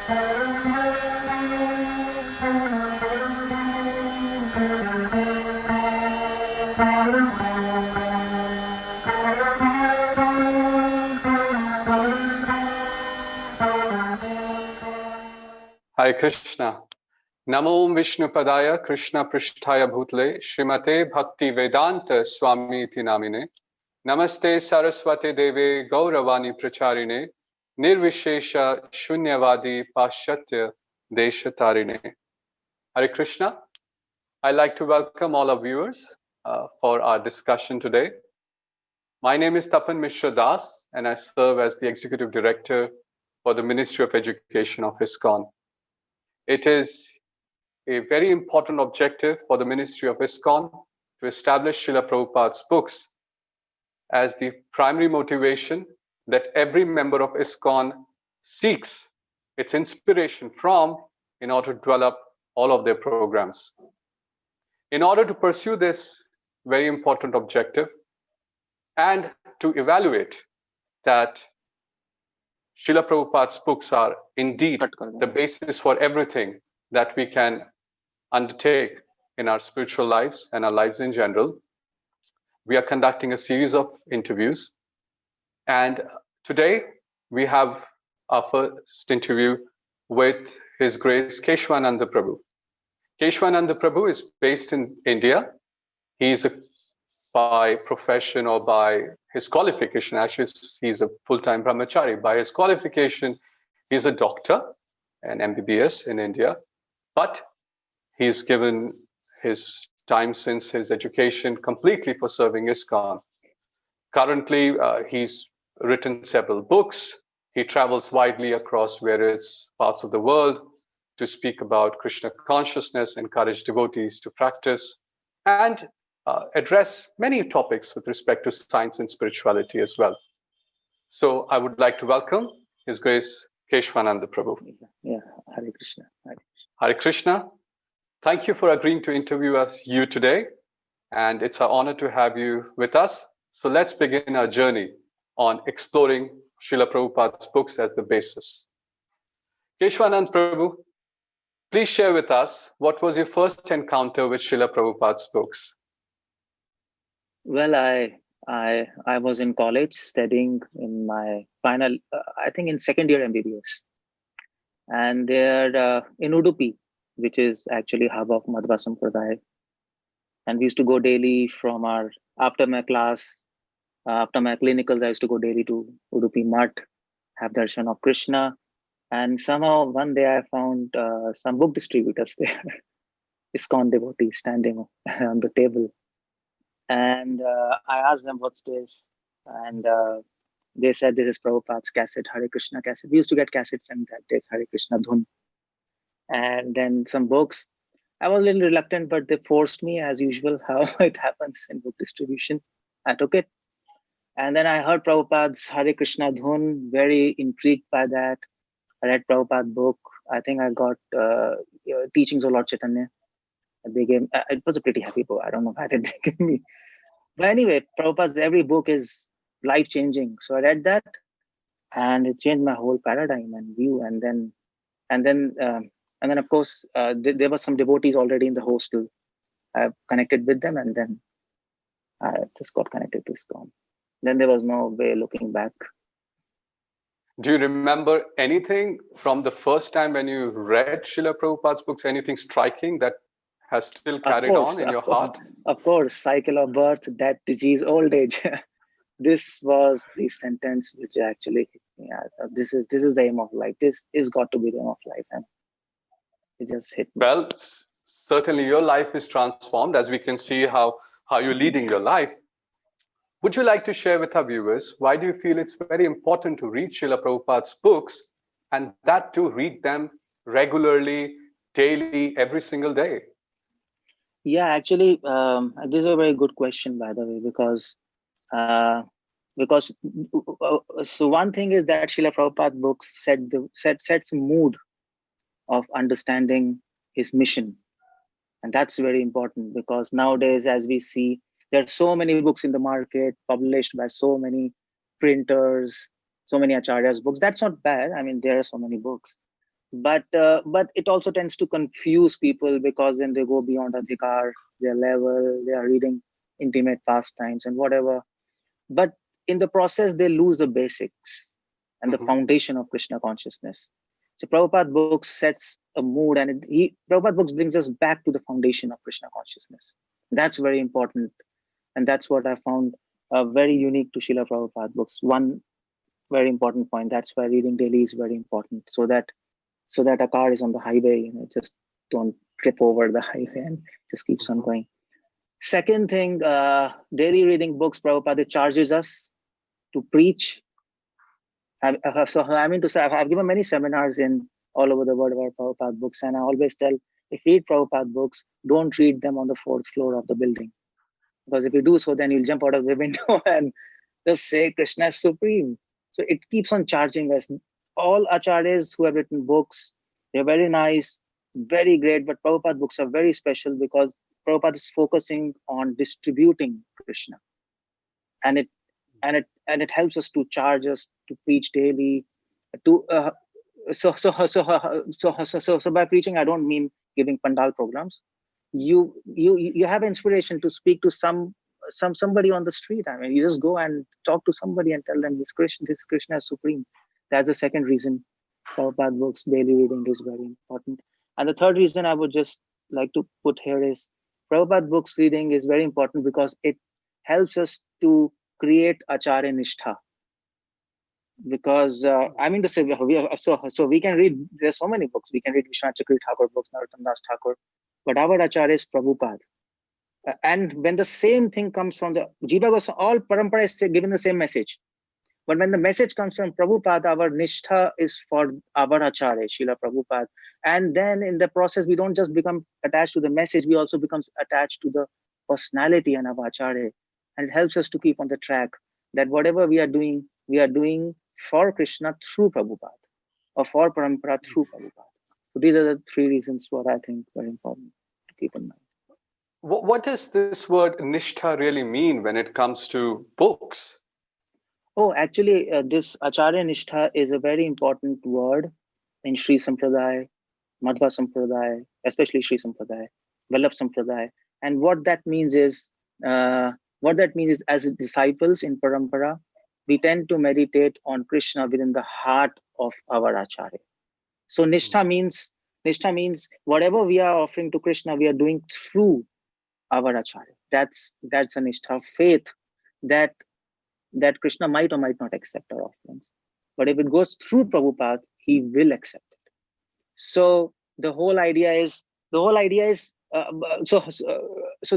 Hare Krishna. Namo Vishnu Padaya Krishna Prishtaya Bhutle Srimate Bhakti Vedanta Swami Iti Namine Namaste Saraswate Deve Gauravani Pracharine Nirvishesha Shunyavadi Paschatya Deshatarine. Hare Krishna. I'd like to welcome all our viewers for our discussion today. My name is Tapan Mishra Das and I serve as the Executive Director for the Ministry of Education of ISKCON. It is a very important objective for the Ministry of ISKCON to establish Srila Prabhupada's books as the primary motivation that every member of ISKCON seeks its inspiration from in order to develop all of their programs. In order to pursue this very important objective and to evaluate that Srila Prabhupada's books are indeed the basis for everything that we can undertake in our spiritual lives and our lives in general, we are conducting a series of interviews. And today we have our first interview with His Grace Keshavananda Prabhu. Keshavananda Prabhu is based in India. He's by profession or by his qualification, actually he's a full-time brahmachari. By his qualification, he's a doctor, an MBBS in India, but he's given his time since his education completely for serving ISKCON. Currently, he's written several books. He travels widely across various parts of the world to speak about Krishna consciousness, encourage devotees to practice, and address many topics with respect to science and spirituality as well. So I would like to welcome His Grace Keshavananda Prabhu. Yeah, Hare Krishna. Hare Krishna. Thank you for agreeing to interview you today. And it's an honor to have you with us. So let's begin our journey on exploring Srila Prabhupada's books as the basis. Keshavananda Prabhu, please share with us what was your first encounter with Srila Prabhupada's books? Well, I was in college studying in my final, I think in second year MBBS. And there in Udupi, which is actually hub of Madhva Sampradaya. And we used to go daily from after my class, after my clinicals, I used to go daily to Udupi Mutt, have darshan of Krishna. And somehow one day I found some book distributors there, ISKCON devotees standing on the table. And I asked them, what's this? And they said, this is Prabhupada's cassette, Hare Krishna cassette. We used to get cassettes in that days, Hare Krishna Dhun. And then some books. I was a little reluctant, but they forced me as usual, how it happens in book distribution. I took it. And then I heard Prabhupada's Hare Krishna Dhun, very intrigued by that. I read Prabhupada's book. I think I got teachings of Lord Chaitanya. They gave, it was a pretty happy book. I don't know why they gave me. But anyway, Prabhupada's every book is life-changing. So I read that and it changed my whole paradigm and view. And then of course, there were some devotees already in the hostel. I connected with them and then I just got connected to ISKCON. Then there was no way looking back. Do you remember anything from the first time when you read Srila Prabhupada's books, anything striking that has still carried on in your heart? Of course, cycle of birth, death, disease, old age. This was the sentence which actually, this is the aim of life. This is got to be the aim of life. And it just hit me. Well, certainly your life is transformed as we can see how you're leading your life. Would you like to share with our viewers, why do you feel it's very important to read Srila Prabhupada's books and that to read them regularly, daily, every single day? Yeah, actually, this is a very good question, by the way, because so one thing is that Srila Prabhupada's books sets a mood of understanding his mission. And that's very important because nowadays, as we see, there are so many books in the market published by so many printers, so many acharyas books. That's not bad. I mean, there are so many books. but it also tends to confuse people, because then they go beyond adhikar, their level, they are reading intimate pastimes and whatever. But in the process, they lose the basics and the foundation of Krishna consciousness. So Prabhupada books sets a mood, and Prabhupada books brings us back to the foundation of Krishna consciousness. That's very important, and that's what I found very unique to Srila Prabhupada books. One very important point. That's why reading daily is very important, so that a car is on the highway, just don't trip over the highway and just keeps on going. Second thing, daily reading books, Prabhupada charges us to preach. So I mean to say, I've given many seminars in all over the world about Prabhupada books, and I always tell, if you read Prabhupada books, don't read them on the 4th floor of the building, because if you do so, then you'll jump out of the window and just say Krishna is supreme. So it keeps on charging us. All acharyas who have written books, they're very nice, very great, but Prabhupada books are very special because Prabhupada is focusing on distributing Krishna, and it helps us to charge us to preach daily. So by preaching, I don't mean giving pandal programs. You have inspiration to speak to somebody on the street. I mean, you just go and talk to somebody and tell them this Krishna is supreme. That's the second reason Prabhupada books daily reading is very important. And the third reason I would just like to put here is Prabhupada books reading is very important because it helps us to create acharya nishta. Because I mean to say, so we can read, there's so many books. We can read Vishwanath Chakravarti Thakur books, Narottam Das Thakur, but our acharya is Prabhupada. And when the same thing comes from the Jiva Goswami, all parampara is given the same message. But when the message comes from Prabhupada, our nishtha is for our acharya, Srila Prabhupada. And then in the process, we don't just become attached to the message, we also become attached to the personality and our acharya. And it helps us to keep on the track that whatever we are doing for Krishna through Prabhupada, or for parampara through Prabhupada. So these are the three reasons what I think very important to keep in mind. What does this word nishta really mean when it comes to books? Oh, actually, this acharya nishtha is a very important word in Sri Sampradaya, Madhva Sampradaya, especially Sri Sampradaya, Vallabh Sampradaya. And what that means is, as disciples in parampara, we tend to meditate on Krishna within the heart of our acharya. So nishtha means whatever we are offering to Krishna, we are doing through our acharya. That's a nishtha, faith that Krishna might or might not accept our offerings. But if it goes through Prabhupada, he will accept it. So the whole idea is, so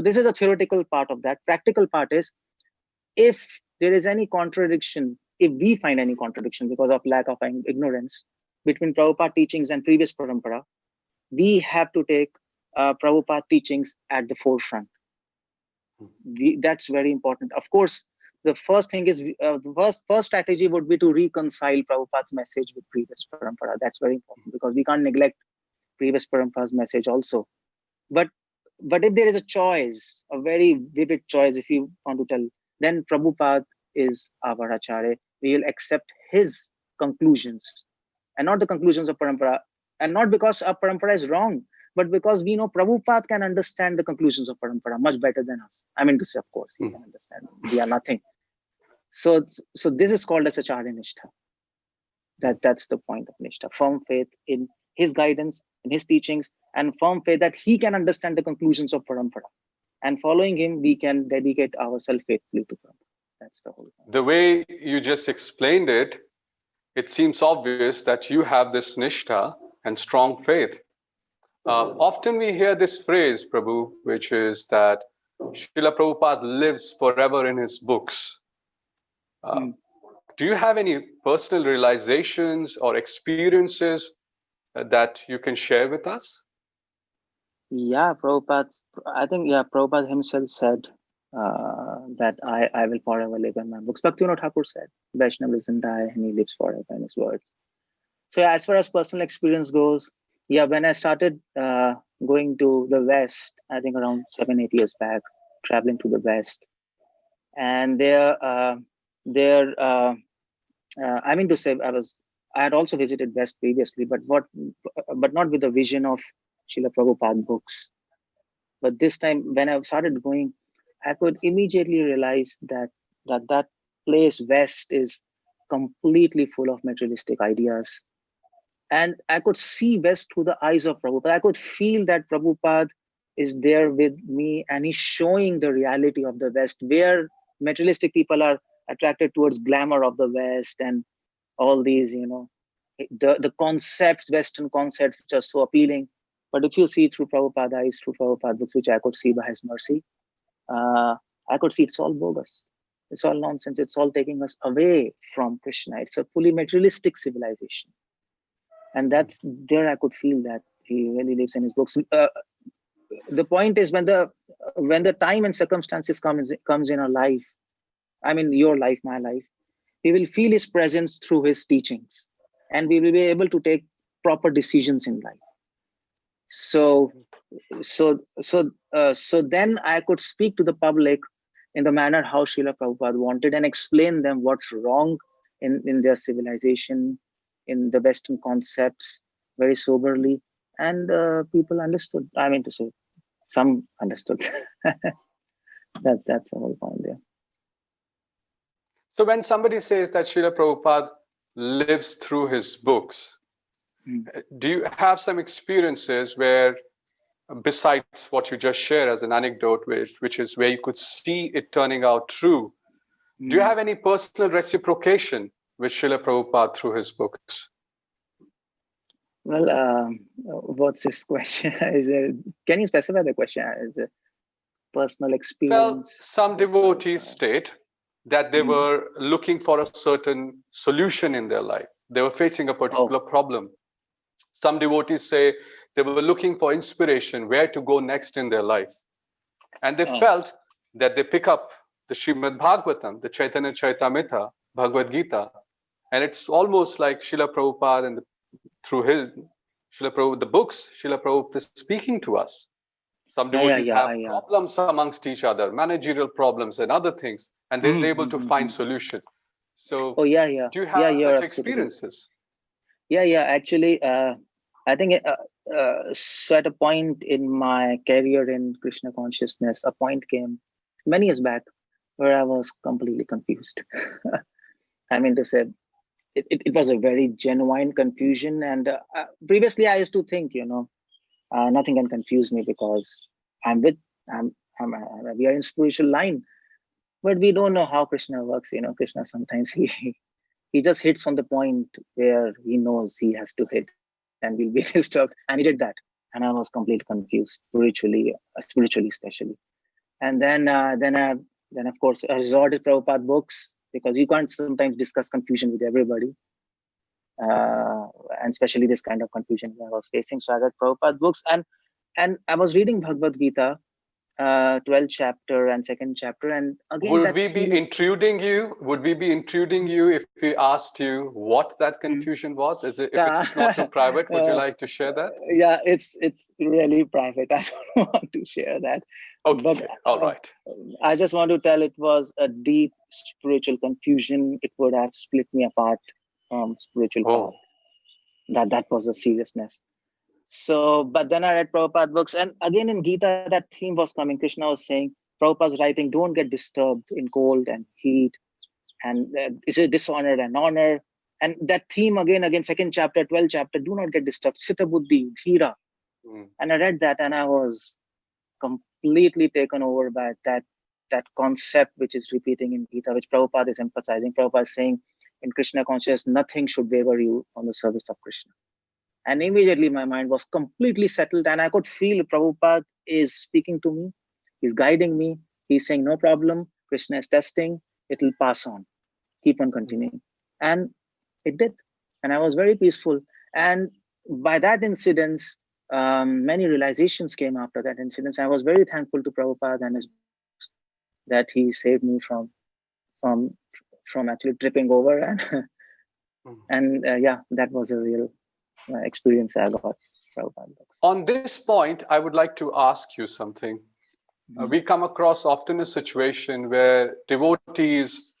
this is the theoretical part of that. Practical part is, if there is any contradiction, if we find any contradiction because of lack of ignorance between Prabhupada teachings and previous parampara, we have to take Prabhupada teachings at the forefront. That's very important. Of course, the first thing is, the first strategy would be to reconcile Prabhupada's message with previous parampara. That's very important because we can't neglect previous parampara's message also. But if there is a choice, a very vivid choice, if you want to tell, then Prabhupada is our acharya. We will accept his conclusions and not the conclusions of parampara. And not because our parampara is wrong, but because we know Prabhupada can understand the conclusions of parampara much better than us. I mean to say, of course, he can understand. We are nothing. So this is called as acharya nishtha. That's the point of nishtha. Firm faith in his guidance, in his teachings, and firm faith that he can understand the conclusions of parampara. And following him, we can dedicate ourselves faithfully to parampara. That's the whole point. The way you just explained it, it seems obvious that you have this nishta and strong faith. Often we hear this phrase, Prabhu, which is that Srila Prabhupada lives forever in his books. Do you have any personal realizations or experiences that you can share with us? Yeah, Prabhupada himself said that I will forever live in my books. Bhaktivinoda Thakur said, Vaishnava doesn't die and he lives forever in his words. So as far as personal experience goes, when I started going to the West, I think around 7-8 years back, traveling to the West, and I mean to say, I had also visited West previously, but not with the vision of Srila Prabhupada books. But this time, when I started going, I could immediately realize that place West is completely full of materialistic ideas. And I could see West through the eyes of Prabhupada. I could feel that Prabhupada is there with me and he's showing the reality of the West, where materialistic people are attracted towards glamour of the West and all these, the concepts, Western concepts, which are so appealing. But if you see through Prabhupada eyes, through Prabhupada books, which I could see by his mercy, I could see it's all bogus. It's all nonsense. It's all taking us away from Krishna. It's a fully materialistic civilization. And that's there I could feel that he really lives in his books. The point is when the time and circumstances comes in our life, I mean your life, my life, we will feel his presence through his teachings, and we will be able to take proper decisions in life. So then I could speak to the public in the manner how Srila Prabhupada wanted and explain them what's wrong in their civilization, in the Western concepts, very soberly, and people understood. I mean to say, some understood. That's the whole point there. So when somebody says that Srila Prabhupada lives through his books, do you have some experiences where, besides what you just shared as an anecdote, which is where you could see it turning out true, do you have any personal reciprocation with Srila Prabhupada through his books? Well, what's this question? Can you specify the question? Is it personal experience? Well, some devotees state that they were looking for a certain solution in their life. They were facing a particular problem. Some devotees say they were looking for inspiration, where to go next in their life. And they felt that they pick up the Srimad Bhagavatam, the Chaitanya Charitamrita, Bhagavad Gita, and it's almost like Srila Prabhupada and through the books, Srila Prabhupada is speaking to us. Some devotees have problems amongst each other, managerial problems and other things, and they're able to find solutions. So do you have such experiences? Actually, I think so at a point in my career in Krishna consciousness, a point came many years back where I was completely confused. I mean to say, it was a very genuine confusion. And previously I used to think, nothing can confuse me because we are in spiritual line, but we don't know how Krishna works. Krishna sometimes he just hits on the point where he knows he has to hit and we'll be disturbed. And he did that. And I was completely confused, spiritually especially. And then of course, I resorted to Prabhupada books, because you can't sometimes discuss confusion with everybody. And especially this kind of confusion I was facing. So I read Prabhupada books and I was reading Bhagavad Gita, 12th chapter and 2nd chapter. And again, would we be intruding you if we asked you what that confusion was? If it's not too private, would you like to share that? Yeah, it's really private. I don't want to share that. Okay, but, all right. I just want to tell it was a deep spiritual confusion. It would have split me apart from spiritual path. That was the seriousness. So, but then I read Prabhupada books, and again in Gita, that theme was coming. Krishna was saying, Prabhupada's writing, don't get disturbed in cold and heat, and is it dishonor and honor? And that theme again, 2nd chapter, 12th chapter, do not get disturbed. Sita buddhi, dhira. And I read that, and I was completely taken over by that concept which is repeating in Gita, which Prabhupada is emphasizing. Prabhupada is saying, in Krishna consciousness, nothing should waver you on the service of Krishna. And immediately my mind was completely settled, and I could feel Prabhupada is speaking to me. He's guiding me. He's saying, no problem. Krishna is testing. It will pass on. Keep on continuing. And it did. And I was very peaceful. And by that incident, many realizations came after that incident. I was very thankful to Prabhupada and his books that he saved me from actually tripping over. And that was a real experience I got. On this point, I would like to ask you something. We come across often a situation where devotees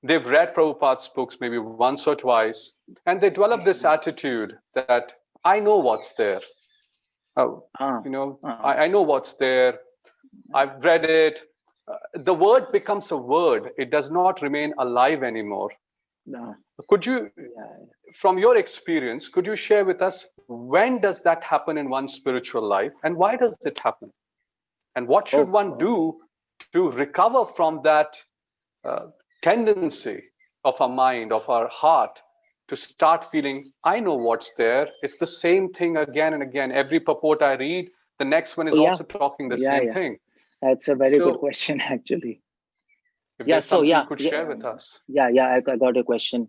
they've read Prabhupada's books maybe once or twice, and they develop this attitude that I know what's there. I know what's there. I've read it. The word becomes a word. It does not remain alive anymore. No. Could you, from your experience, could you share with us when does that happen in one's spiritual life, and why does it happen? And what should one do to recover from that tendency of our mind, of our heart, to start feeling, I know what's there. It's the same thing again and again. Every purport I read, the next one is also talking the same thing. That's a very good question, actually. If there's something you could share with us. I got a question.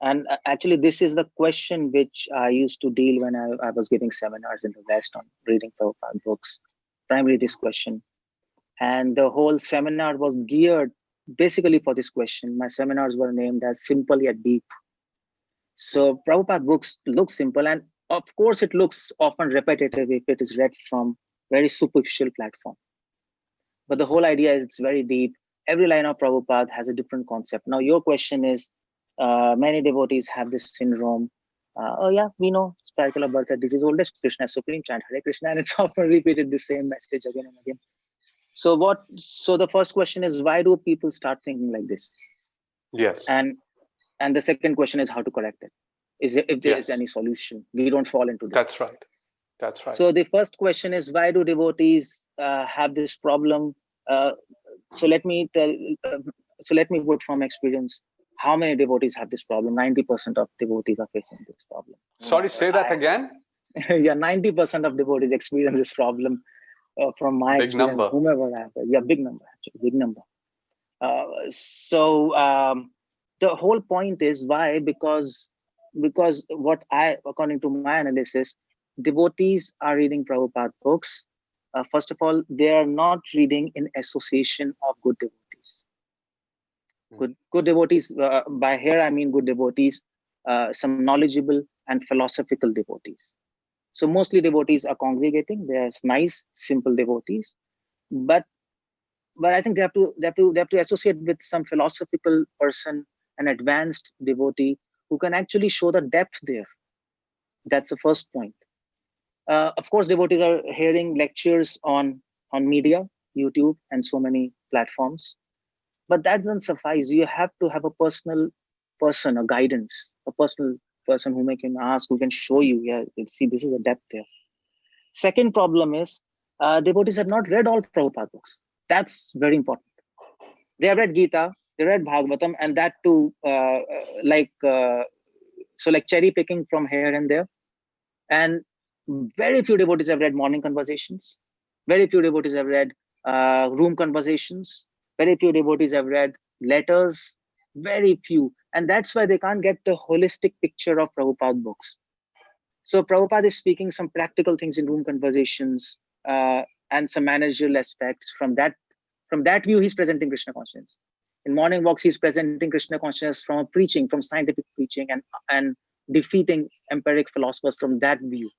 And actually, this is the question which I used to deal when I was giving seminars in the West on reading Prabhupada books. Primarily this question. And the whole seminar was geared basically for this question. My seminars were named as Simple Yet Deep. So Prabhupada books look simple, and of course it looks often repetitive if it is read from very superficial platform. But the whole idea is it's very deep. Every line of Prabhupada has a different concept. Now your question is, many devotees have this syndrome. We know spiritual birth disease, oldest Krishna, supreme chant, Hare Krishna, and it's often repeated the same message again and again. So the first question is, why do people start thinking like this? Yes. And the second question is how to correct it. If there is any solution, we don't fall into this. That's right. That's right. So the first question is, why do devotees have this problem? So let me put from experience, how many devotees have this problem? 90% of devotees are facing this problem. Sorry, say that again. 90% of devotees experience this problem from my big experience. Number. Whomever I have, big number, actually, big number. The whole point is why? Because according to my analysis, devotees are reading Prabhupada books. First of all, they are not reading in association of good devotees. Good devotees, by here I mean good devotees, some knowledgeable and philosophical devotees. So mostly devotees are congregating. They are nice, simple devotees, but I think they have to associate with some philosophical person, an advanced devotee who can actually show the depth there. That's the first point. Of course, devotees are hearing lectures on media, YouTube, and so many platforms. But that doesn't suffice. You have to have a personal person, a guidance, a personal person whom you can ask, who can show you, see, this is a depth there. Second problem is devotees have not read all Prabhupada books. That's very important. They have read Gita, they read Bhagavatam, and that too, like cherry picking from here and there. And very few devotees have read morning conversations. Very few devotees have read room conversations. Very few devotees have read letters. Very few. And that's why they can't get the holistic picture of Prabhupada books. So Prabhupada is speaking some practical things in room conversations and some managerial aspects. From that view, he's presenting Krishna consciousness. In morning walks, he's presenting Krishna consciousness from preaching, from scientific preaching, and defeating empiric philosophers from that view.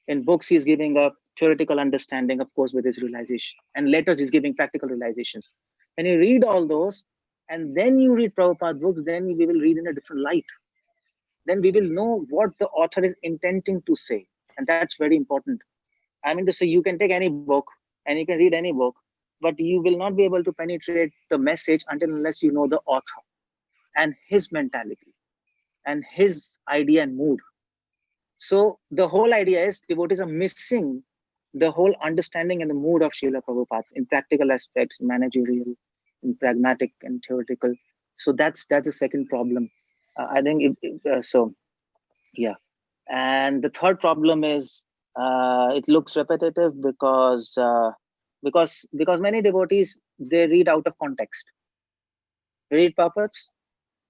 In books, he's giving a theoretical understanding, of course, with his realization. And letters, he's giving practical realizations. When you read all those, and then you read Prabhupada books, then we will read in a different light. Then we will know what the author is intending to say. And that's very important. I mean to say, you can take any book and you can read any book, but you will not be able to penetrate the message unless you know the author and his mentality and his idea and mood. So the whole idea is devotees are missing the whole understanding and the mood of Srila Prabhupada in practical aspects, managerial, in pragmatic and theoretical. So that's the second problem. I think And the third problem is it looks repetitive because many devotees, they read out of context. They read purports,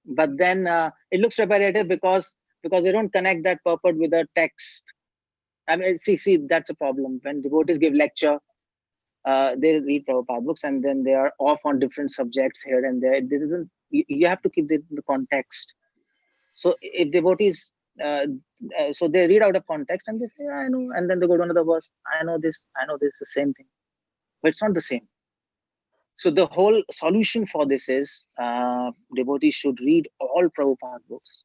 but then it looks repetitive because they don't connect that purport with the text. I mean, see, that's a problem. When devotees give lecture, they read Prabhupada books and then they are off on different subjects here and there. You have to keep the context. So if devotees, so they read out of context and they say, I know, and then they go to another verse. I know this, the same thing, but it's not the same. So the whole solution for this is devotees should read all Prabhupada books,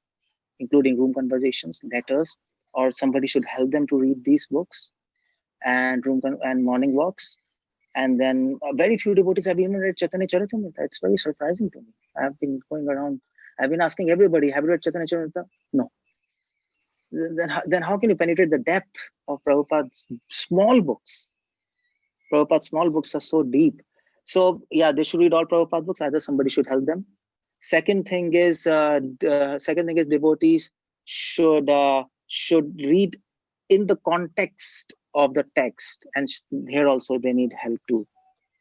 including room conversations, letters, or somebody should help them to read these books and and morning walks. And then very few devotees have even read Chaitanya Charitamrita. It's very surprising to me. I've been going around, I've been asking everybody, have you read Chaitanya Charitamrita? No. Then how can you penetrate the depth of Prabhupada's small books? Prabhupada's small books are so deep. So yeah, they should read all Prabhupada books. Either somebody should help them. Second thing is devotees should read in the context of the text, and here also they need help to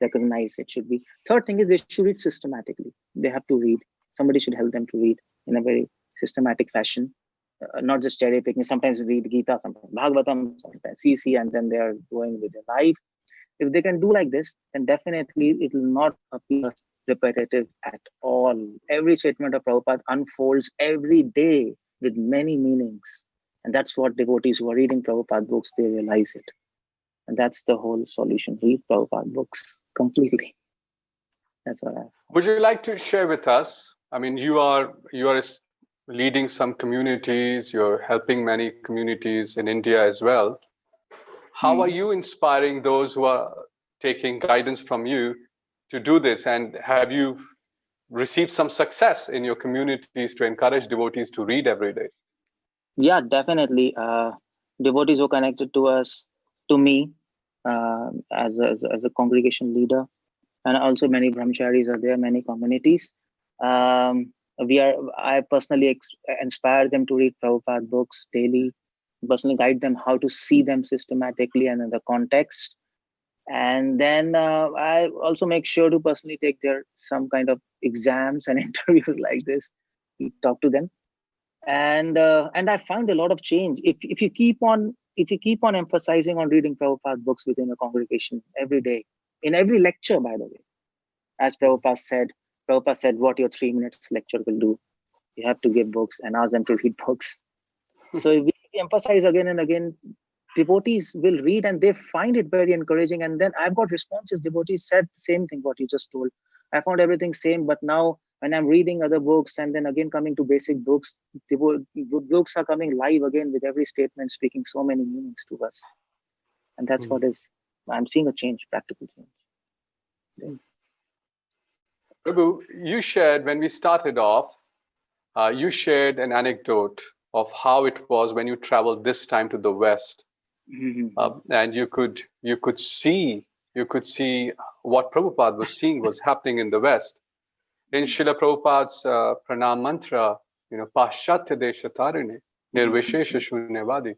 recognize it should be. Third thing is they should read systematically. They have to read. Somebody should help them to read in a very systematic fashion, not just cherry picking. Sometimes read Gita, sometimes Bhagavatam, sometimes CC, and then they are going with their life. If they can do like this, then definitely it will not appear repetitive at all. Every statement of Prabhupada unfolds every day with many meanings. And that's what devotees who are reading Prabhupada books, they realize it. And that's the whole solution. Read Prabhupada books completely. That's what I have. Would you like to share with us? I mean, you are leading some communities, you're helping many communities in India as well. How are you inspiring those who are taking guidance from you to do this? And have you received some success in your communities to encourage devotees to read every day? Yeah, definitely. Devotees who are connected to us, to me, as a congregation leader, and also many brahmacharis are there, many communities. I personally inspire them to read Prabhupada books daily, personally guide them how to see them systematically and in the context. And then I also make sure to personally take some kind of exams and interviews like this. We talk to them, and I found a lot of change. If you keep on emphasizing on reading Prabhupada books within a congregation every day, in every lecture, by the way, as Prabhupada said, what your 3 minutes lecture will do. You have to give books and ask them to read books. So if we emphasize again and again, devotees will read and they find it very encouraging. And then I've got responses. Devotees said the same thing, what you just told. I found everything same, but now when I'm reading other books and then again coming to basic books, books are coming live again with every statement speaking so many meanings to us. And that's what I'm seeing a change, practical change. Prabhu, you shared when we started off, you shared an anecdote of how it was when you traveled this time to the West, and you could see what Prabhupada was seeing was happening in the West. In Srila Prabhupada's pranam mantra, Paschatya Desha Tarine, Nirvishesha Shunyavadi.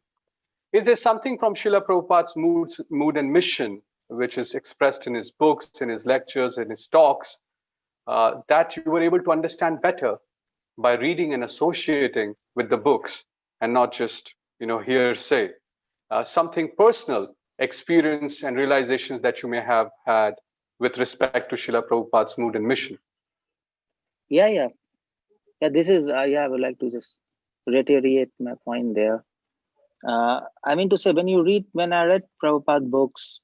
Is there something from Srila Prabhupada's mood and mission, which is expressed in his books, in his lectures, in his talks, that you were able to understand better by reading and associating with the books and not just, hearsay? Something personal, experience and realizations that you may have had with respect to Srila Prabhupada's mood and mission. Yeah. This is, I would like to just reiterate my point there. I mean to say, when I read Prabhupada books,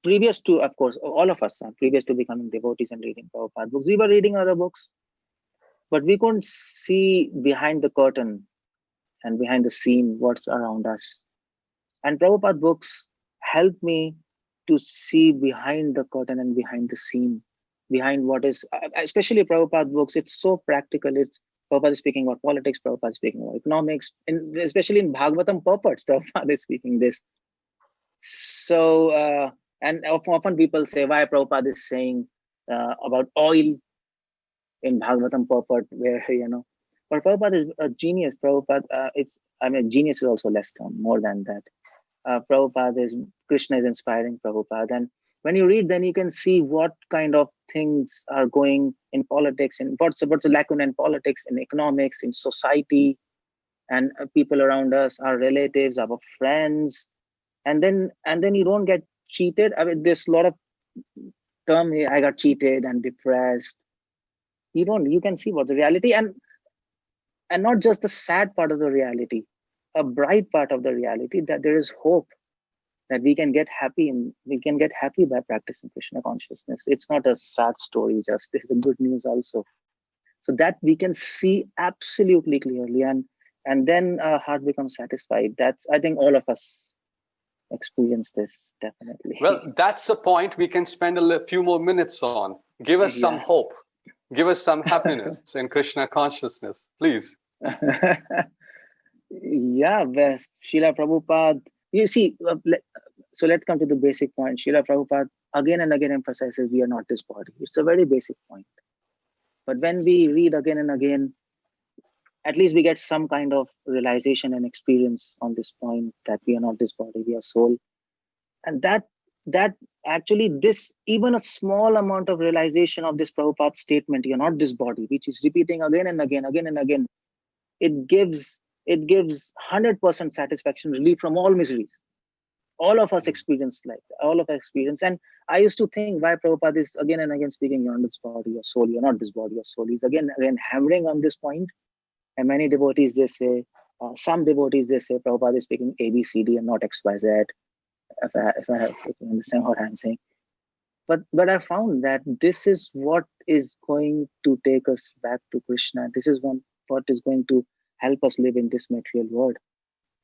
previous to, of course, all of us, previous to becoming devotees and reading Prabhupada books, we were reading other books, but we couldn't see behind the curtain and behind the scene what's around us. And Prabhupada books helped me to see behind the curtain and behind the scene, behind what is, especially Prabhupada books, it's so practical. Prabhupada is speaking about politics, Prabhupada is speaking about economics, and especially in Bhagavatam purports, Prabhupada is speaking this. So, and often people say why Prabhupada is saying about oil in Bhagavatam purport, where, but Prabhupada is a genius. Prabhupada, genius is also less term, more than that. Krishna is inspiring Prabhupada. And when you read, then you can see what kind of things are going in politics, and what's the lacuna in politics, in economics, in society, and people around us, our relatives, our friends. And then you don't get cheated. I mean, there's a lot of term here, I got cheated and depressed. You can see what the reality, and not just the sad part of the reality, a bright part of the reality, that there is hope. that we can get happy by practicing Krishna consciousness. It's not a sad story, just there's a good news also. So that we can see absolutely clearly, and then our heart becomes satisfied. That's, I think all of us experience this, definitely. Well, that's a point we can spend a few more minutes on. Give us some hope. Give us some happiness in Krishna consciousness, please. Yeah, best. Srila Prabhupada, you see, so let's come to the basic point. Srila Prabhupada again and again emphasizes we are not this body. It's a very basic point. But when we read again and again, at least we get some kind of realization and experience on this point that we are not this body, we are soul. And that actually, this, even a small amount of realization of this Prabhupada statement, you're not this body, which is repeating again and again, it gives 100% satisfaction, relief from all miseries. All of us experience like that, all of us experience. And I used to think why Prabhupada is again and again speaking, you're not this body, your soul, you're not this body, your soul. He's again hammering on this point. And many devotees, they say, some devotees, they say Prabhupada is speaking A, B, C, D and not X, Y, Z. If you understand what I'm saying. But I found that this is what is going to take us back to Krishna. This is what is going to help us live in this material world.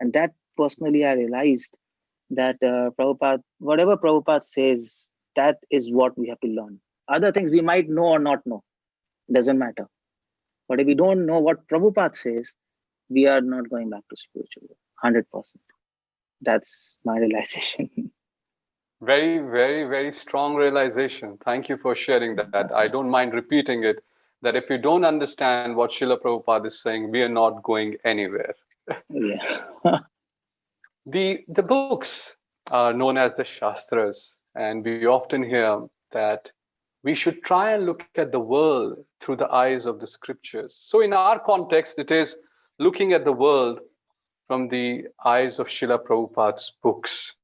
And that personally I realized that Prabhupada, whatever Prabhupada says, that is what we have to learn. Other things we might know or not know, doesn't matter. But if we don't know what Prabhupada says, we are not going back to spiritual world, 100%. That's my realization. Very, very, very strong realization. Thank you for sharing that. I don't mind repeating it, that if you don't understand what Srila Prabhupada is saying, we are not going anywhere. Yeah. The books are known as the Shastras, and we often hear that we should try and look at the world through the eyes of the scriptures. So in our context, it is looking at the world from the eyes of Srila Prabhupada's books.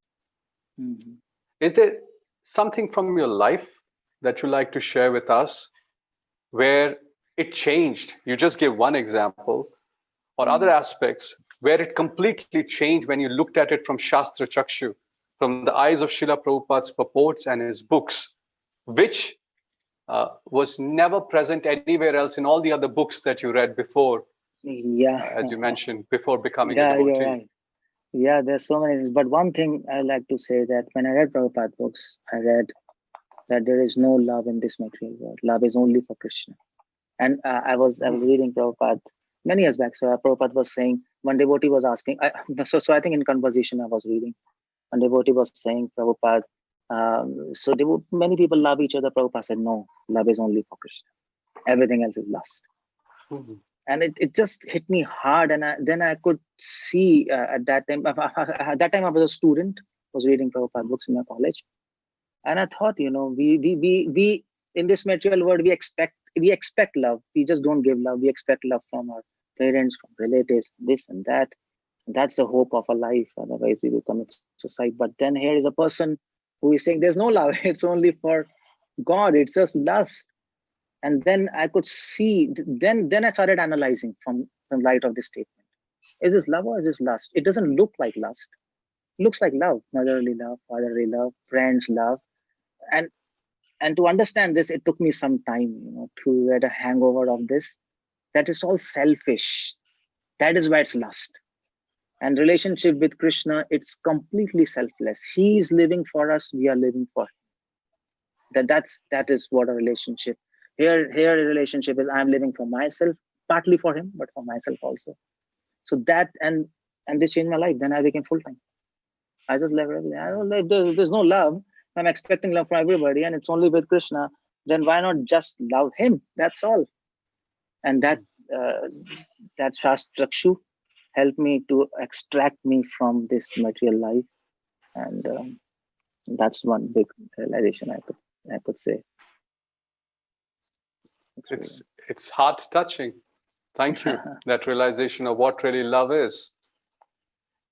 Mm-hmm. Is there something from your life that you like to share with us where it changed? You just gave one example, or other aspects where it completely changed when you looked at it from Shastra Chakshu, from the eyes of Srila Prabhupada's purports and his books, which was never present anywhere else in all the other books that you read before, as you mentioned, before becoming a devotee. You're right. Yeah, there's so many things. But one thing I like to say that when I read Prabhupada books, I read that there is no love in this material world. Love is only for Krishna. And I was reading Prabhupada many years back. So Prabhupada was saying, one devotee was asking, so I think in conversation I was reading, one devotee was saying, Prabhupada, many people love each other. Prabhupada said, no, love is only for Krishna. Everything else is lust. Mm-hmm. And it just hit me hard. And then I could see at that time I was a student, was reading Prabhupada books in my college. And I thought, we in this material world, we expect love. We just don't give love. We expect love from our parents, from relatives, this and that. And that's the hope of a life. Otherwise, we will commit suicide. But then here is a person who is saying there's no love. It's only for God. It's just lust. And then I could see, then I started analyzing from light of this statement. Is this love or is this lust? It doesn't look like lust. It looks like love, motherly love, fatherly love, friends love. And to understand this, it took me some time, to get a hangover of this, that it's all selfish. That is why it's lust. And relationship with Krishna, it's completely selfless. He is living for us, we are living for him. That is what a relationship. Here a relationship is I'm living for myself, partly for him, but for myself also. So that, and this changed my life. Then I became full-time. I just left everything. I don't know, if there's no love, I'm expecting love from everybody and it's only with Krishna, then why not just love him? That's all. And that Shastra Chakshu helped me to extract me from this material life. And that's one big realization I could say. It's heart touching. Thank you. That realization of what really love is.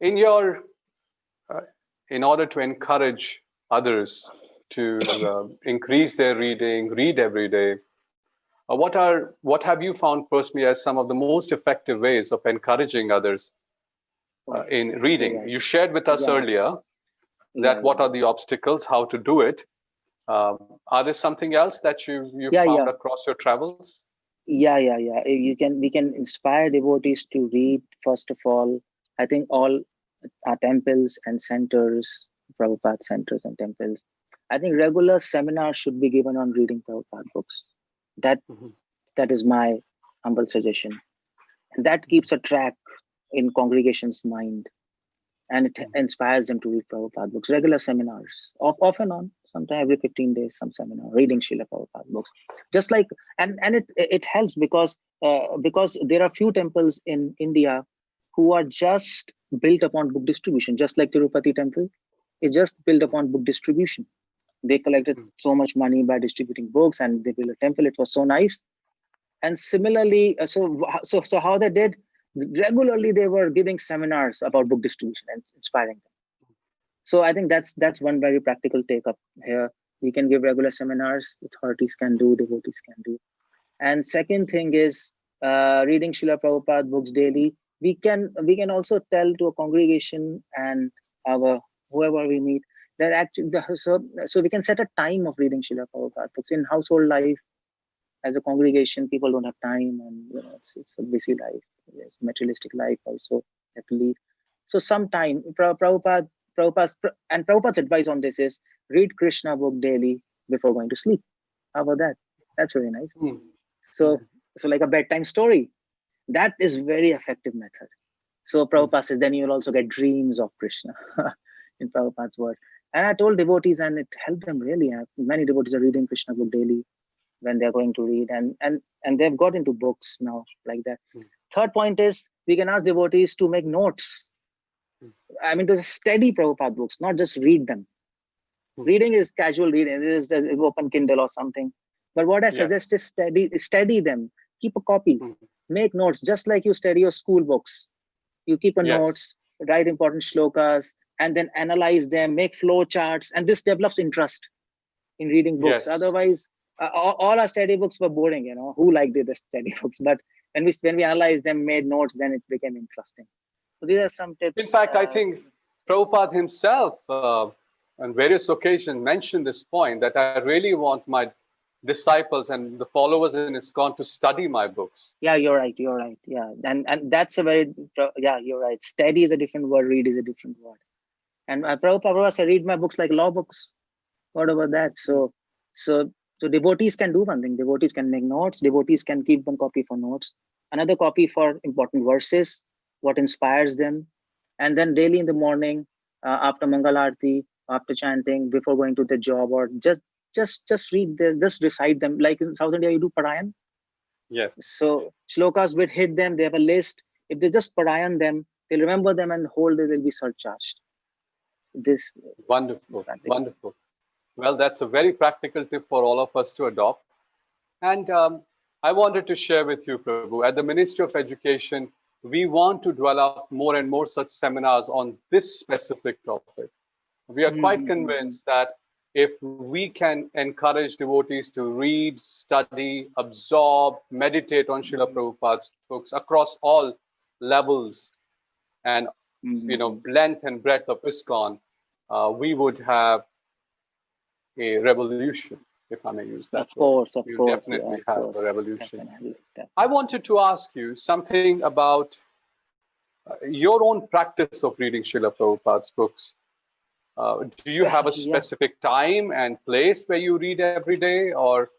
In order to encourage others to increase their reading, read every day, what have you found personally as some of the most effective ways of encouraging others in reading? You shared with us earlier that what are the obstacles, how to do it. Are there something else that you found across your travels? Yeah. We can inspire devotees to read. First of all, I think all our temples and centers, Prabhupada centers and temples, I think regular seminars should be given on reading Prabhupada books. That is my humble suggestion. And that keeps a track in congregation's mind, and it inspires them to read Prabhupada books. Regular seminars, off and on, sometimes every 15 days, some seminar reading Srila Prabhupada books. Just like, and it helps because there are few temples in India who are just built upon book distribution, just like Tirupati temple. It's just built upon book distribution. They collected so much money by distributing books, and they built a temple. It was so nice. And similarly, so how they did, regularly they were giving seminars about book distribution and inspiring them. So I think that's one very practical take up here. We can give regular seminars, authorities can do, devotees can do. And second thing is reading Srila Prabhupada books daily. We can also tell to a congregation and our whoever we meet that actually so we can set a time of reading Srila Prabhupada books. In household life, as a congregation, people don't have time, and it's a busy life. It's materialistic life also have to lead. So sometime Prabhupada's advice on this is read Krishna book daily before going to sleep. How about that? That's very nice. So like a bedtime story. That is very effective method. So Prabhupada says, then you'll also get dreams of Krishna in Prabhupada's word. And I told devotees, and it helped them really. Many devotees are reading Krishna book daily when they're going to read, and they've got into books now like that. Third point is we can ask devotees to make notes. I mean, to study Prabhupada books, not just read them. Reading is casual reading. It is the open Kindle or something. But what I suggest is study them. Keep a copy. Make notes, just like you study your school books. You keep a notes, write important shlokas, and then analyze them, make flow charts, and this develops interest in reading books. Otherwise, all our study books were boring. Who liked the study books? But when we analyzed them, made notes, then it became interesting. So these are some tips. In fact, I think Prabhupada himself on various occasions mentioned this point, that I really want my disciples and the followers in ISKCON to study my books. Yeah, you're right. Yeah, and that's a very, you're right. Study is a different word. Read is a different word. And Prabhupada said, read my books like law books. What about that? So devotees can do one thing. Devotees can make notes. Devotees can keep one copy for notes, another copy for important verses, what inspires them. And then daily in the morning, after Mangal Aarti, after chanting, before going to the job, or just read, just recite them. Like in South India, you do Parayan. Yes. So shlokas will hit them. They have a list. If they just Parayan them, they'll remember them, and the whole day they'll be surcharged. This wonderful. Well, that's a very practical tip for all of us to adopt. And I wanted to share with you, Prabhu, at the Ministry of Education, we want to develop more and more such seminars on this specific topic. We are quite convinced that if we can encourage devotees to read, study, absorb, meditate on Srila Prabhupada's books across all levels and length and breadth of ISKCON, we would have a revolution, if I may use that word. Of we course, definitely have a revolution. Definitely. I wanted to ask you something about your own practice of reading Srila Prabhupada's books. Do you have a specific time and place where you read every day, or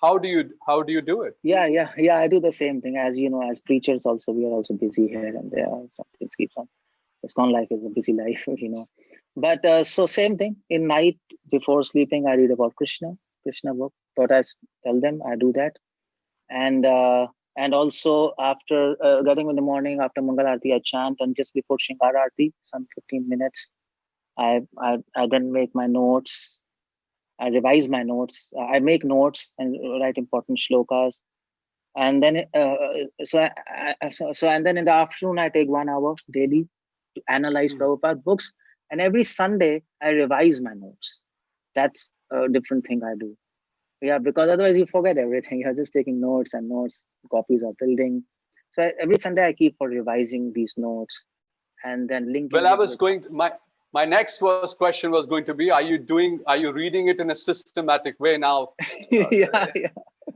how do you do it? Yeah. I do the same thing. As you know, as preachers also, we are also busy here and there. Something keeps on. ISKCON life is a busy life, But so same thing. In night before sleeping, I read about Krishna book. But I tell them I do that, and also after getting in the morning after Mangal Aarti, I chant, and just before Shringar Aarti, some 15 minutes, I then make my notes. I revise my notes. I make notes and write important shlokas. And then and then in the afternoon, I take 1 hour daily to analyze Prabhupada books. And every Sunday, I revise my notes. That's a different thing I do. Yeah, because otherwise you forget everything. You're just taking notes and notes. Copies are building. So every Sunday I keep for revising these notes, and then linking. Well, I was going to, My next question was going to be, are you reading it in a systematic way now? Yeah, yeah.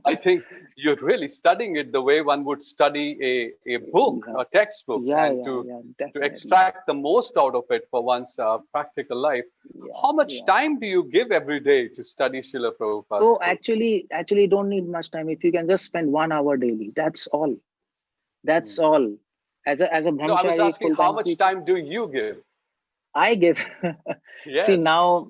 I think you're really studying it the way one would study a book, Yeah. a textbook, Yeah, and yeah, yeah, to definitely. extract the most out of it for one's practical life. Yeah, How much yeah. time do you give every day to study Srila Prabhupada's So book? actually, don't need much time. If you can just spend 1 hour daily, that's all. That's all. As a No, I was brahmachari, asking full how time much teacher, time do you give? I give. See Yes. now,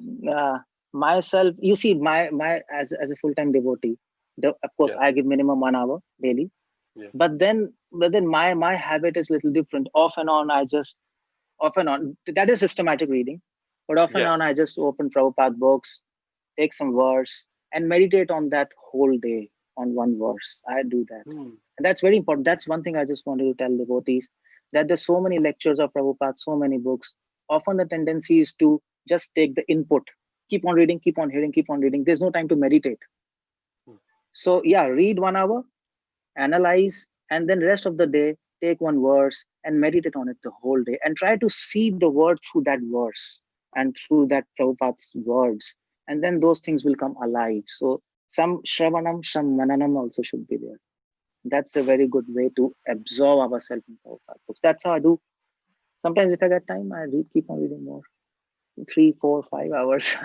myself. You see, my as a full time devotee, of course, Yes. I give minimum 1 hour daily. Yes. But then my habit is little different. Off and on, off and on. That is systematic reading. But off and on, I Yes. just open Prabhupada books, take some verse, and meditate on that whole day on one verse. I do that. Hmm. And that's very important. That's one thing I just wanted to tell devotees, that there's so many lectures of Prabhupada, so many books. Often the tendency is to just take the input, keep on reading, keep on hearing, keep on reading. There's no time to meditate. So yeah, read 1 hour, analyze, and then rest of the day, take one verse and meditate on it the whole day and try to see the word through that verse and through that Prabhupada's words. And then those things will come alive. So some Shravanam, some Mananam also should be there. That's a very good way to absorb ourselves in Prabhupada books. That's how I do. Sometimes if I get time, I read, keep on reading more. 3, 4, 5 hours.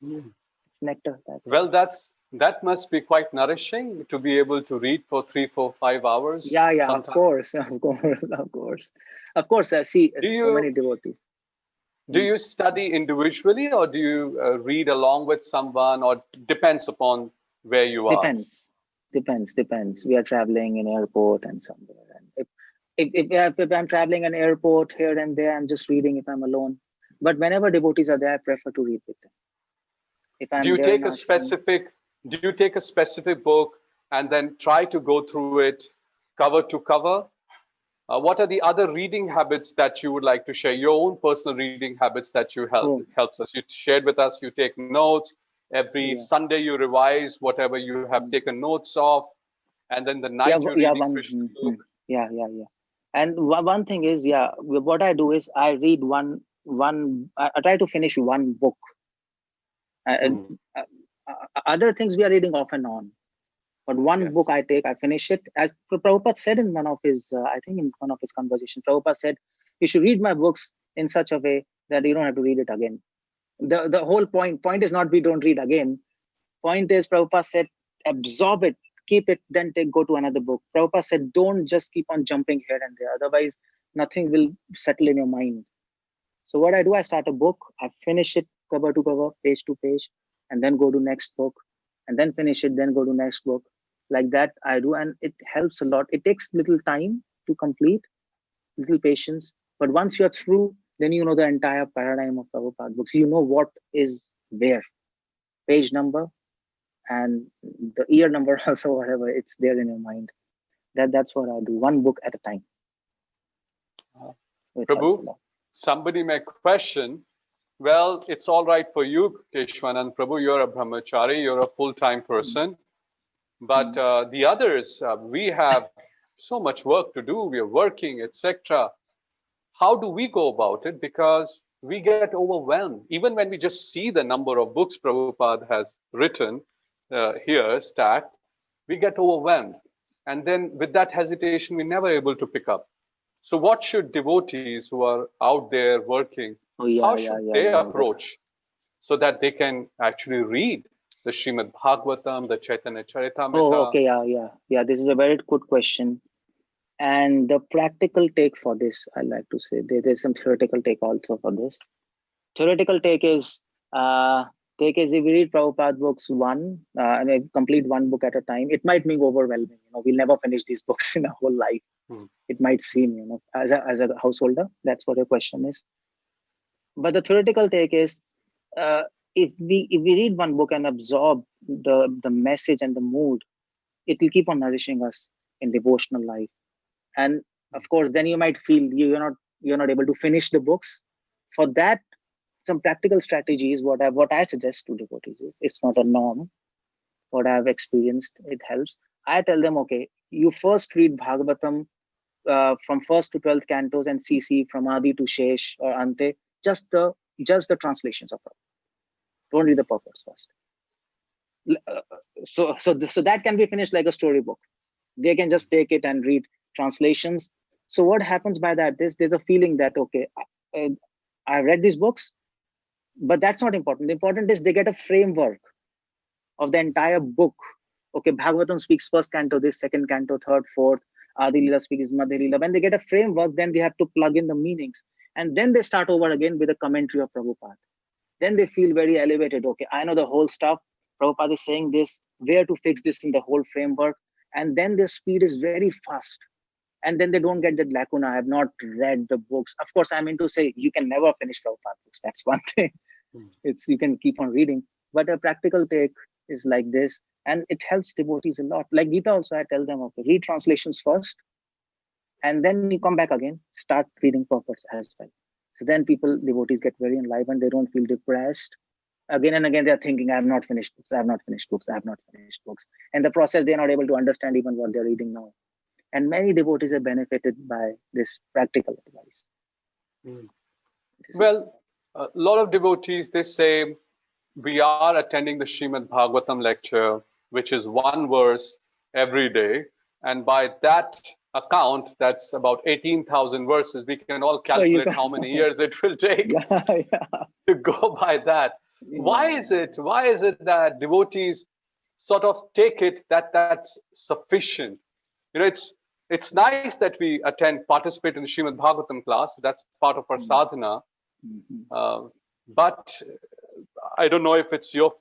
Hmm. It's nectar. That's Well, that must be quite nourishing to be able to read for 3, 4, 5 hours. yeah, of Sometimes. course, of course, of course. Of course, I see Do so many you devotees. do Mm. you study individually, or do you read along with someone, or depends upon where you are? Depends. We are traveling in airport and somewhere. And if I'm traveling in airport here and there, I'm just reading if I'm alone. But whenever devotees are there, I prefer to read with them. If Do I'm you there in take a ashram, specific do you take a specific book and then try to go through it cover to cover? What are the other reading habits that you would like to share? Your own personal reading habits that you oh helps us. You shared with us. You take notes every yeah, Sunday. You revise whatever you have mm. taken notes of, and then the Yeah, night you're yeah, reading Krishna book. yeah. And one thing is, yeah, what I do is I read one. I try to finish one book. And Hmm. other things we are reading off and on. But one book Yes. I take, I finish it. As Prabhupada said in one of his, I think in one of his conversations, Prabhupada said, you should read my books in such a way that you don't have to read it again. The whole point is not we don't read again. Point is, Prabhupada said, absorb it, keep it, then go to another book. Prabhupada said, don't just keep on jumping here and there. Otherwise, nothing will settle in your mind. So what I do, I start a book, I finish it cover to cover, page to page, and then go to next book, and then finish it, then go to next book. Like that I do, and it helps a lot. It takes little time to complete, little patience. But once you're through, then you know the entire paradigm of Prabhupada books. You know what is where, page number, and the year number also, whatever, it's there in your mind. That's what I do, one book at a time. It helps a Prabhu, lot. somebody may question, well, it's all right for you, Keshwanand Prabhu. You're a brahmachari. You're a full-time person. But the others, we have so much work to do. We are working, etc. How do we go about it? Because we get overwhelmed. Even when we just see the number of books Prabhupada has written here stacked, we get overwhelmed. And then with that hesitation, we're never able to pick up. So what should devotees who are out there working, Oh how yeah, should they yeah. approach so that they can actually read the Srimad Bhagavatam, the Chaitanya Oh, Charitamrita? okay, yeah. This is a very good question. And the practical take for this, I like to say, there's some theoretical take also for this. Theoretical take is if we read Prabhupada books I mean, complete one book at a time, it might be overwhelming. We'll never finish these books in our whole life. It might seem, as a householder, that's what your question is. But the theoretical take is, if we read one book and absorb the message and the mood, it will keep on nourishing us in devotional life. And of course, then you might feel you're not able to finish the books. For that, some practical strategies. What I suggest to devotees is, it's not a norm. What I've experienced, it helps. I tell them, okay, you first read Bhagavatam from first to 12th cantos and CC from Adi to Shesh or Ante. just the translations of Prabhupada. Don't read the purpose first. So that can be finished like a storybook. They can just take it and read translations. So what happens by that? There's a feeling that, okay, I read these books, but that's not important. The important is they get a framework of the entire book. Okay, Bhagavatam speaks first canto, this second canto, third, fourth. Adi Leela speaks Madhya Leela. When they get a framework, then they have to plug in the meanings. And then they start over again with a commentary of Prabhupada. Then they feel very elevated. Okay, I know the whole stuff. Prabhupada is saying this, where to fix this in the whole framework. And then their speed is very fast. And then they don't get that lacuna. I have not read the books. Of course, I mean to say you can never finish Prabhupada books. That's one thing. It's you can keep on reading. But a practical take is like this. And it helps devotees a lot. Like Gita also, I tell them, okay, read translations first. And then you come back again, start reading purpose as well. So then devotees get very enlivened. They don't feel depressed. Again and again, they're thinking, I have not finished books. I have not finished books. I have not finished books. And the process, they're not able to understand even what they're reading now. And many devotees are benefited by this practical advice. Well, a lot of devotees, they say, we are attending the Srimad Bhagavatam lecture, which is one verse every day. And by that account, that's about 18,000 verses. We can all calculate how many years it will take to go by that. Why is it that devotees sort of take it that that's sufficient? You know, it's nice that we participate in the Srimad Bhagavatam class. That's part of our sadhana. But I don't know if it's your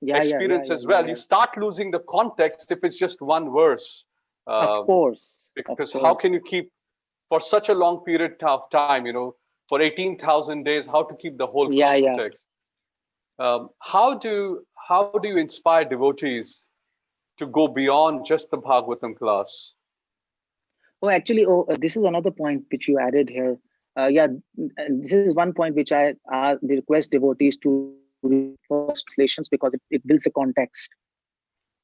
experience as well. You start losing the context if it's just one verse. Of course. Because how can you keep for such a long period of time, you know, for 18,000 days, how to keep the whole context? How do you inspire devotees to go beyond just the Bhagavatam class? Actually, this is another point which you added here. This is one point which I request devotees to read first translations because it builds the context.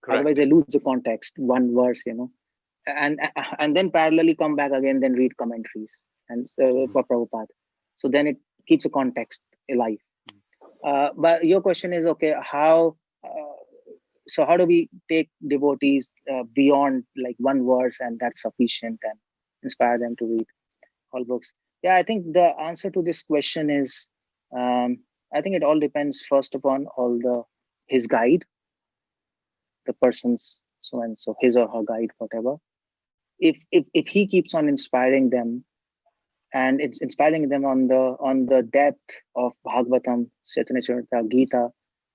Correct. Otherwise, they lose the context. One verse, you know, and then parallelly come back again, then read commentaries and for Prabhupada. So then it keeps the context alive. But your question is, okay, how do we take devotees beyond like one verse and that's sufficient and inspire them to read all books? Yeah, I think the answer to this question is, I think it all depends first upon his guide, the person's so and so, his or her guide, whatever. If he keeps on inspiring them, and it's inspiring them on the depth of Bhagavatam, Chaitanya Charitamrita, Gita,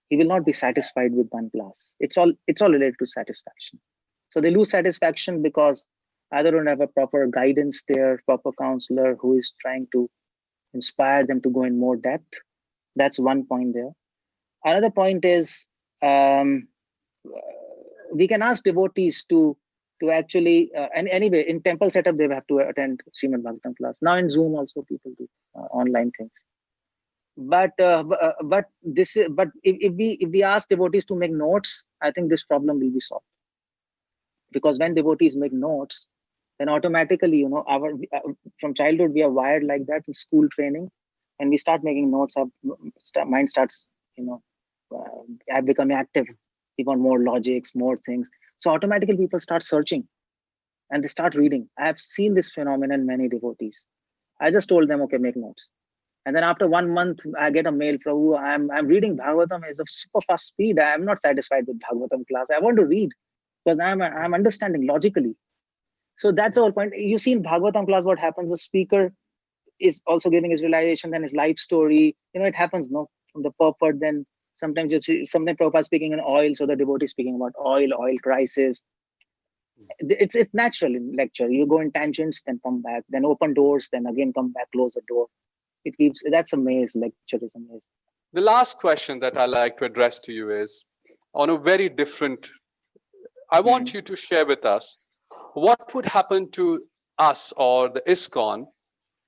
he will not be satisfied with one class. It's all related to satisfaction. So they lose satisfaction because either don't have a proper guidance there, proper counselor who is trying to inspire them to go in more depth. That's one point there. Another point is we can ask devotees to actually, and anyway, in temple setup, they have to attend Srimad Bhagavatam class. Now in Zoom also people do online things. But if we ask devotees to make notes, I think this problem will be solved. Because when devotees make notes, then automatically, you know, from childhood we are wired like that in school training, and we start making notes. Our mind starts, you know, becoming active. We want more logics, more things. So automatically people start searching, and they start reading. I have seen this phenomenon in many devotees. I just told them, okay, make notes. And then after 1 month, I get a mail, Prabhu, I'm reading Bhagavatam at a super fast speed. I am not satisfied with Bhagavatam class. I want to read because I'm understanding logically. So that's the whole point. You see in Bhagavatam class, what happens, the speaker is also giving his realization, then his life story. You know, it happens, no, from the purport. Then sometimes you see, sometimes Prabhupada speaking in oil, so the devotee speaking about oil crisis. It's natural in lecture. You go in tangents, then come back, then open doors, then again come back, close the door. It keeps, that's a maze. Lecture is a maze. The last question that I like to address to you is on a very different, I want you to share with us what would happen to us or the ISKCON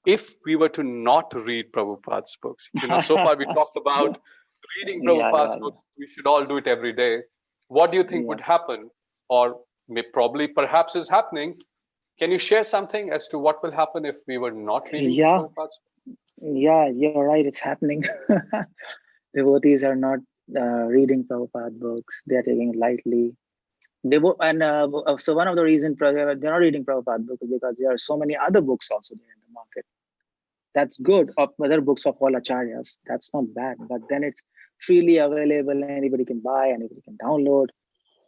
if we were to not read Prabhupada's books. You know, so far we talked about reading Prabhupada's books. We should all do it every day. What do you think would happen, or perhaps is happening? Can you share something as to what will happen if we were not reading Prabhupada's books? Yeah, you're right. It's happening. Devotees are not reading Prabhupada books. They are taking it lightly. So one of the reasons they're not reading Prabhupada books is because there are so many other books also there in the market. That's good. Of other books of all acharyas. That's not bad. But then it's freely available. Anybody can buy. Anybody can download.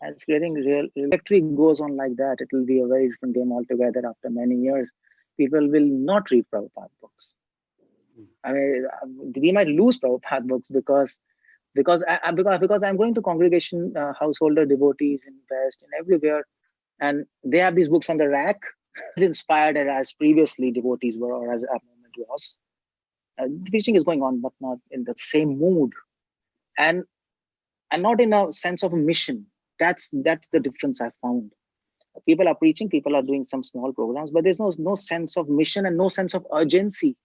And it's getting real. If factory goes on like that, it will be a very different game altogether. After many years, people will not read Prabhupada books. I mean, we might lose Prabhupada books because I'm going to congregation, householder devotees in West and everywhere, and they have these books on the rack, as inspired as previously devotees were, or as our movement was. The teaching is going on, but not in the same mood, and not in a sense of a mission. That's the difference I found. People are preaching, people are doing some small programs, but there's no sense of mission and no sense of urgency,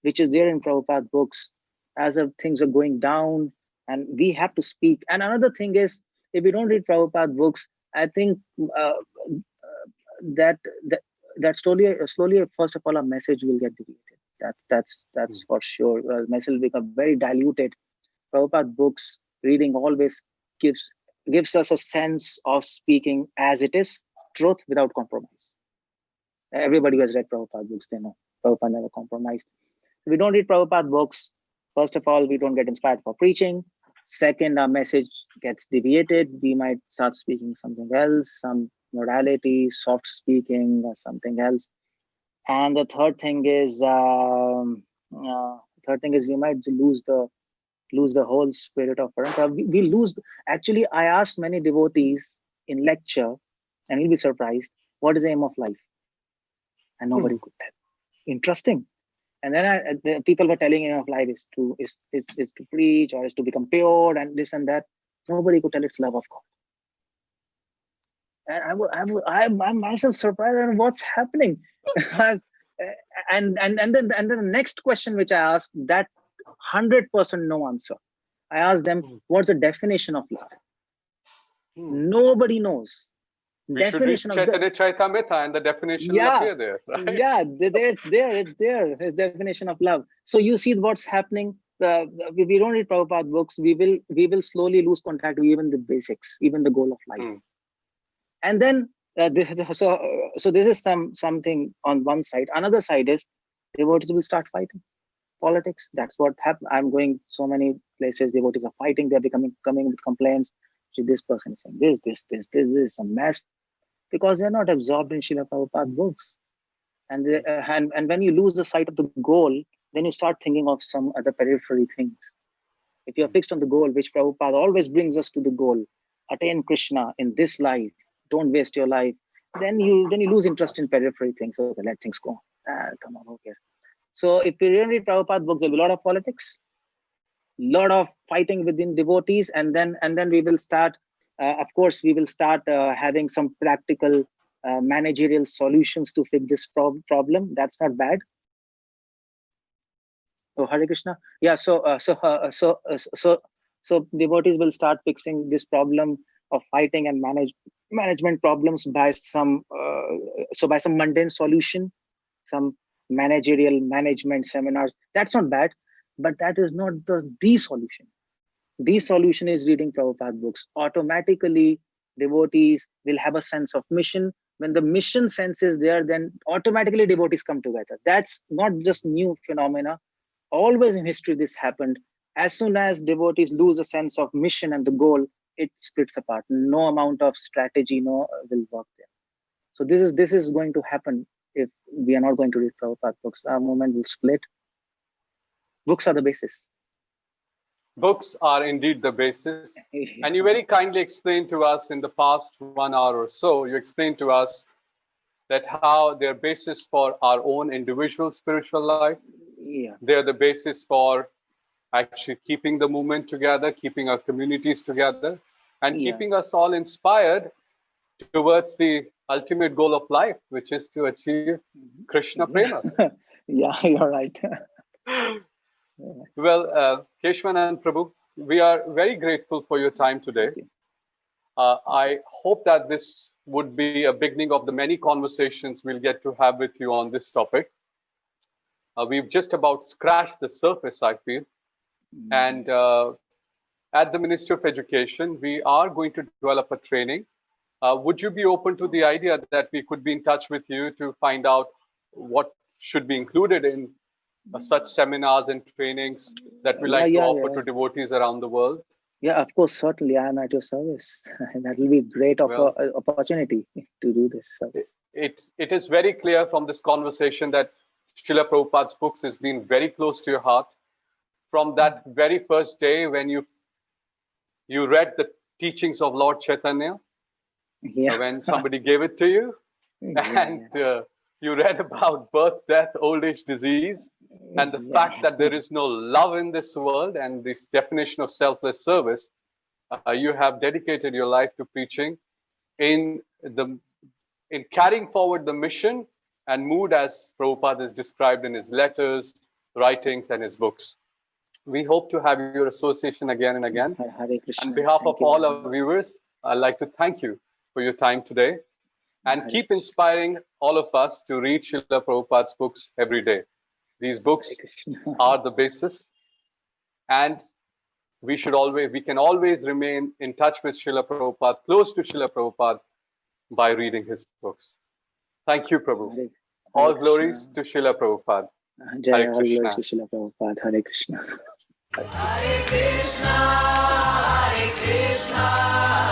which is there in Prabhupada books. As of things are going down, and we have to speak. And another thing is, if we don't read Prabhupada books, I think that that that slowly, first of all, a message will get deviated. That's for sure. Message will become very diluted. Prabhupada books reading always gives us a sense of speaking as it is, truth without compromise. Everybody who has read Prabhupada books, they know Prabhupada never compromised. We don't read Prabhupada books. First of all, we don't get inspired for preaching. Second, our message gets deviated. We might start speaking something else, some morality, soft speaking, or something else. And the third thing is we might lose the whole spirit of Parampara. We lose. Actually, I asked many devotees in lecture, and you'll be surprised, what is the aim of life? And nobody could tell. Interesting. And then the people were telling aim of life is to preach, or is to become pure, and this and that. Nobody could tell it's love of God. And I'm myself surprised at what's happening. and then the next question which I asked, that 100% no answer. I asked them, what's the definition of love? Nobody knows. We should read Chaitanya Charitamrita and the definition will appear there, right? Yeah, it's there. His definition of love. So you see what's happening. We don't read Prabhupada books. We will slowly lose contact with even the basics, even the goal of life. And then so this is something on one side. Another side is devotees will start fighting. Politics. That's what happened. I'm going so many places. Devotees are fighting. They're coming with complaints. This person is saying this is a mess, because they're not absorbed in Srila Prabhupada books. And when you lose the sight of the goal, then you start thinking of some other periphery things. If you're fixed on the goal, which Prabhupada always brings us to the goal, attain Krishna in this life, don't waste your life, then you lose interest in periphery things. Okay, let things go. Come on, okay. So if you really read Prabhupada books, there'll be a lot of politics, lot of fighting within devotees, and then we will start. Of course, we will start having some practical managerial solutions to fix this problem. That's not bad. Oh, Hare Krishna. Yeah. So devotees will start fixing this problem of fighting and management problems by some mundane solution, some managerial management seminars. That's not bad, but that is not the solution. The solution is reading Prabhupada books. Automatically, devotees will have a sense of mission. When the mission sense is there, then automatically devotees come together. That's not just new phenomena. Always in history this happened. As soon as devotees lose a sense of mission and the goal, it splits apart. No amount of strategy will work there. So this is going to happen if we are not going to read Prabhupada books. Our movement will split. Books are the basis. Books are indeed the basis. And you very kindly explained to us in the past 1 hour or so, you explained to us that how they're basis for our own individual spiritual life. Yeah. They're the basis for actually keeping the movement together, keeping our communities together, and keeping us all inspired towards the ultimate goal of life, which is to achieve Krishna Prema. Yeah, you're right. Well, Keshavananda Prabhu, we are very grateful for your time today. I hope that this would be a beginning of the many conversations we'll get to have with you on this topic. We've just about scratched the surface, I feel. And at the Ministry of Education, we are going to develop a training. Would you be open to the idea that we could be in touch with you to find out what should be included in such seminars and trainings that we like to offer to devotees around the world? Yeah, of course, certainly. I am at your service. That will be great opportunity to do this service. It is very clear from this conversation that Srila Prabhupada's books has been very close to your heart. From that very first day when you read the teachings of Lord Chaitanya, when somebody gave it to you, and you read about birth, death, old age, disease, and the fact that there is no love in this world, and this definition of selfless service, you have dedicated your life to preaching in carrying forward the mission and mood as Prabhupada is described in his letters, writings, and his books. We hope to have your association again and again. On behalf of all our viewers, I'd like to thank you for your time today, and keep inspiring all of us to read Srila Prabhupada's books every day. These books are the basis, and we can always remain in touch with Srila Prabhupada, close to Srila Prabhupada, by reading his books. Thank you, Prabhu. All glories to Srila Prabhupada. Hare Krishna. Hare Krishna. Hare Krishna, Hare Krishna.